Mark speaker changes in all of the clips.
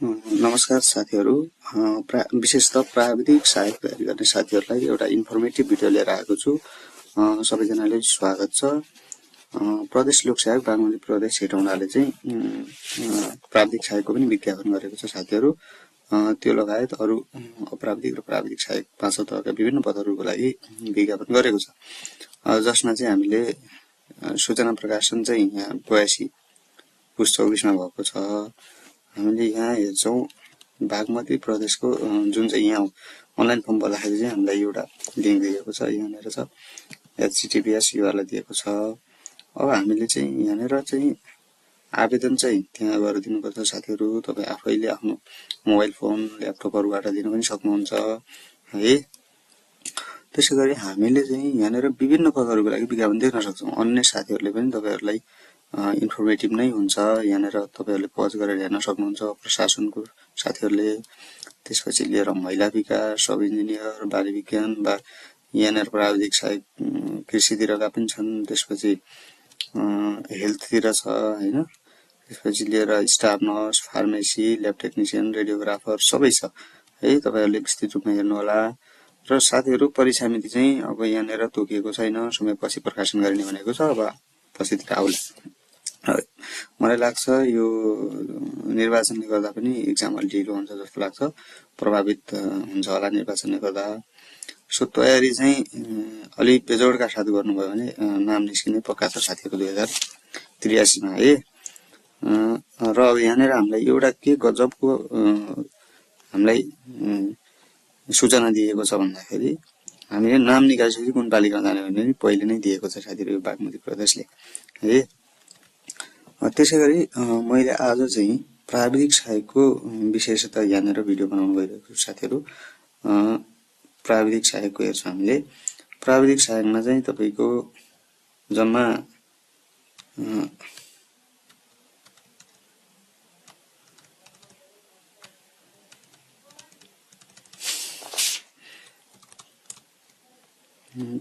Speaker 1: नमस्कार साथीहरू। विशेषतः प्राविधिक सहायक तयारी गर्ने साथीहरूलाई एउटा इन्फर्मेटिभ भिडियो लिएर आएको छु। सबैजनाले स्वागत छ। प्रदेश लोक सहायक बागमती प्रदेश हेटौँडाले चाहिँ प्राविधिक सहायकको पनि विज्ञापन गरेको छ साथीहरू। त्यो लगायत अरू अप्राविधिक र प्राविधिक सहायक 5 तहका विभिन्न पदहरूको लागि विज्ञापन गरेको छ, जसमा चाहिँ हामीले सूचना प्रकाशन चाहिँ यहाँ 82 पुस 24 मा भएको छ। हामीले यहाँ हेर्छौँ बागमती प्रदेशको जुन चाहिँ यहाँ अनलाइन फर्म भर्दाखेरि चाहिँ हामीलाई एउटा लिङ्क दिएको छ, यहाँनिर छ https URL दिएको छ। अब हामीले चाहिँ यहाँनिर चाहिँ आवेदन चाहिँ त्यहाँ गएर दिनुपर्छ साथीहरू। तपाईँ आफैले आफ्नो मोबाइल फोन ल्यापटपहरूबाट दिन पनि सक्नुहुन्छ है। त्यसै गरी हामीले चाहिँ यहाँनिर विभिन्न पदहरूको लागि विज्ञापन देख्न सक्छौँ। अन्य साथीहरूले पनि तपाईहरुलाई इन्फर्मेटिभ नै हुन्छ, यहाँनिर तपाईहरुले पज गरेर हेर्न सक्नुहुन्छ। प्रशासनको साथीहरूले, त्यसपछि लिएर महिला विकास, सब इन्जिनियर, बाली विज्ञान वा यहाँनिर प्राविधिक सहायक कृषितिरका पनि छन्। त्यसपछि हेल्थतिर छ हैन। त्यसपछि लिएर staff nurse, pharmacy, lab technician, radiographer सबै छ है। तपाईहरुले विस्तृत रूपमा हेर्नु होला। र साथीहरू परीक्षा मिति चाहिँ अब यहाँनिर तोकिएको छैन, समयपछि प्रकाशन गरिने भनेको छ। अब पछितिर आउला। मलाई लाग्छ यो निर्वाचनले गर्दा पनि एक्जाम अलि ढिलो हुन्छ जस्तो लाग्छ, प्रभावित हुन्छ होला निर्वाचनले गर्दा। सो तयारी चाहिँ अलि बेजोडका साथ गर्नुभयो भने नाम निस्किने पक्का छ साथीहरू 2083 मा है। र अब यहाँनिर हामीलाई एउटा के गजबको हामीलाई सूचना दिएको छ भन्दाखेरि हामीले नाम निकालिसकेपछि कुन पालिकामा जाने भने पहिले नै दिएको छ साथीहरू बागमती प्रदेशले है। त्यसै गरी मैले आज चाहिँ प्राविधिक सहायकको विशेषता यहाँनिर भिडियो बनाउन गइरहेको छु साथीहरू। प्राविधिक सहायकको हेर्छौँ हामीले। प्राविधिक सहायकमा चाहिँ तपाईको जम्मा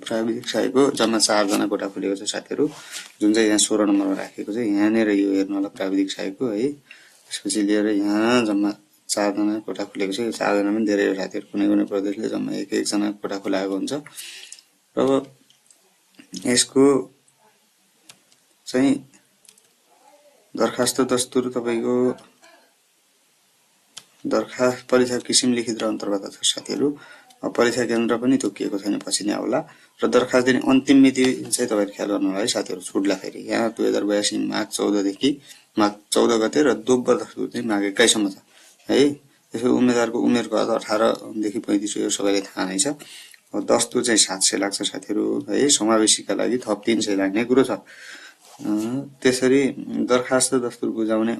Speaker 1: प्राविधिक सहायकको जम्मा 4 जना कोटा खुलेको छ साथीहरू, जुन चाहिँ यहाँ 16 नम्बरमा राखेको छ। यहाँनिर यो हेर्नु होला प्राविधिक सहायकको है। त्यसपछि लिएर यहाँ जम्मा 4 जना कोटा खुलेको छ। यो 4 जना पनि धेरै साथीहरू, कुनै कुनै प्रदेशले जम्मा 1 जना कोटा खुलाएको हुन्छ। र यसको चाहिँ दरखास्त दस्तुर तपाईको दरखास्त परीक्षा किसिम लिखित र अन्तर्वार्ता छ साथीहरू। परीक्षा केन्द्र पनि तोकिएको छैन, पछि नै आउला। र दरखास्त दिने अन्तिम मिति चाहिँ तपाईहरु ख्याल गर्नु होला है साथीहरू। छुट्लाखेरि यहाँ 2082 माघ 14 देखि माघ 14 गते र दोब्बर दस्तुर चाहिँ माघ 21 सम्म छ है। त्यसको उम्मेदवारको उमेरको 18 देखि 35 यो सबैलाई थाहा नै छ। दस्तुर चाहिँ 700 लाग्छ साथीहरू है। समावेशीका लागि थप 300 लाग्ने कुरो छ। त्यसरी दरखास्त दस्तुर बुझाउने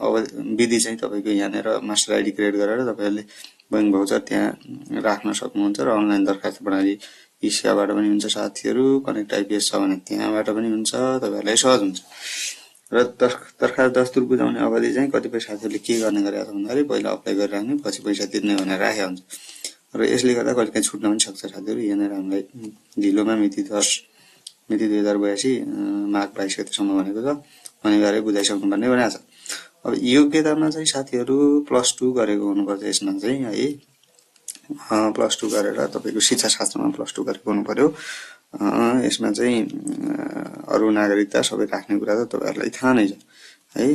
Speaker 1: विधि चाहिँ तपाईको यहाँनिर मास्टर आइडी क्रिएट गरेर तपाईहरुले बैंक भाउचर त्यहाँ राख्न सक्नुहुन्छ। र अनलाइन दरखास्त प्रणाली इसियाबाट पनि हुन्छ साथीहरू। कनेक्ट आइपीएस छ भने त्यहाँबाट पनि हुन्छ, तपाईहरुलाई सहज हुन्छ। र दरखास्त दस्तुर बुझाउने अवधि चाहिँ कतिपय साथीहरूले के गर्ने गरेका छन् भन्दाखेरि पहिला अप्लाई गरिराख्ने, पछि पैसा तिर्ने भनेर राखेको हुन्छ। र यसले गर्दा कहिलेकाहीँ छुट्न पनि सक्छ साथीहरू। यहाँनिर हामीलाई ढिलोमा मिति 2082 माघ 22 गतेसम्म भनेको छ। अनिवार्य बुझाइसक्नुपर्ने भनेको छ। अब योग्यतामा चाहिँ साथीहरू +2 गरेको हुनुपर्छ यसमा चाहिँ है। +2 गरेर तपाईको शिक्षा शास्त्रमा +2 गरेको हुनु पर्यो। यसमा चाहिँ अरु नागरिकता सबै राख्ने कुरा त तपाईहरुलाई थाहा नै छ है।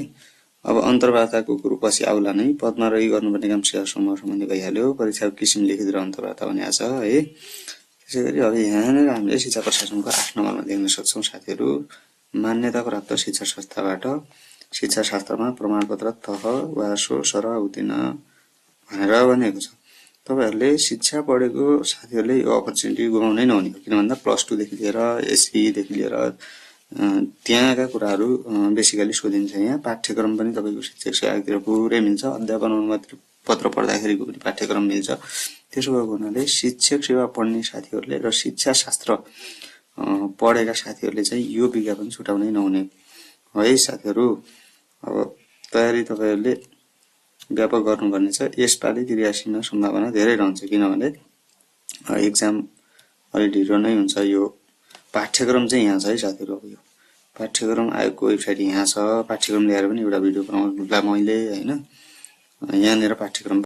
Speaker 1: अब अन्तर्वार्ताको कुरो पछि आउला नै। पदमा रही गर्नुपर्ने काम सेवा समूह सम्बन्धी भइहाल्यो। परीक्षाको किसिम लिखित र अन्तर्वार्ता भनेको छ है। त्यसैगरी अब यहाँनिर हामीले शिक्षा प्रशासनको 8 नम्बरमा देख्न सक्छौं साथीहरू। मान्यता प्राप्त शिक्षा संस्थाबाट शिक्षा शास्त्रमा प्रमाणपत्र तह वा सो सरह उत्तीर्ण भनेर भनेको छ। तपाईहरुले शिक्षा पढेको साथीहरुले यो अपर्च्युनिटी गुमाउनै नहुने हो। किन भन्दा +2 देखि लिएर एससी देखि लिएर त्यहाँका कुराहरु बेसिकली सोधिन्छ। यहाँ पाठ्यक्रम पनि तपाईको शिक्षक सेवातिर पुरै मिल्छ। अध्यापन अनुमति पत्र पढ्दाखेरिको पनि पाठ्यक्रम मिल्छ। त्यसो भएको हुनाले शिक्षक सेवा पढ्ने साथीहरुले र शिक्षा शास्त्र पढेका साथीहरुले चाहिँ यो विज्ञापन छुटाउनै नहुने है साथीहरु। अब तयारी तपाईहरुले व्यापक गर्नुपर्ने छ। यसपालि 83 मा सम्भावना धेरै रहन्छ, किनभने एक्जाम अलि ढिलो नै हुन्छ। यो पाठ्यक्रम चाहिँ यहाँ छ है साथीहरु। यो पाठ्यक्रम आयोगको वेबसाइट यहाँ छ। पाठ्यक्रम ल्याएर पनि एउटा भिडियो बनाउनुला मैले हैन। यहाँनिर पाठ्यक्रम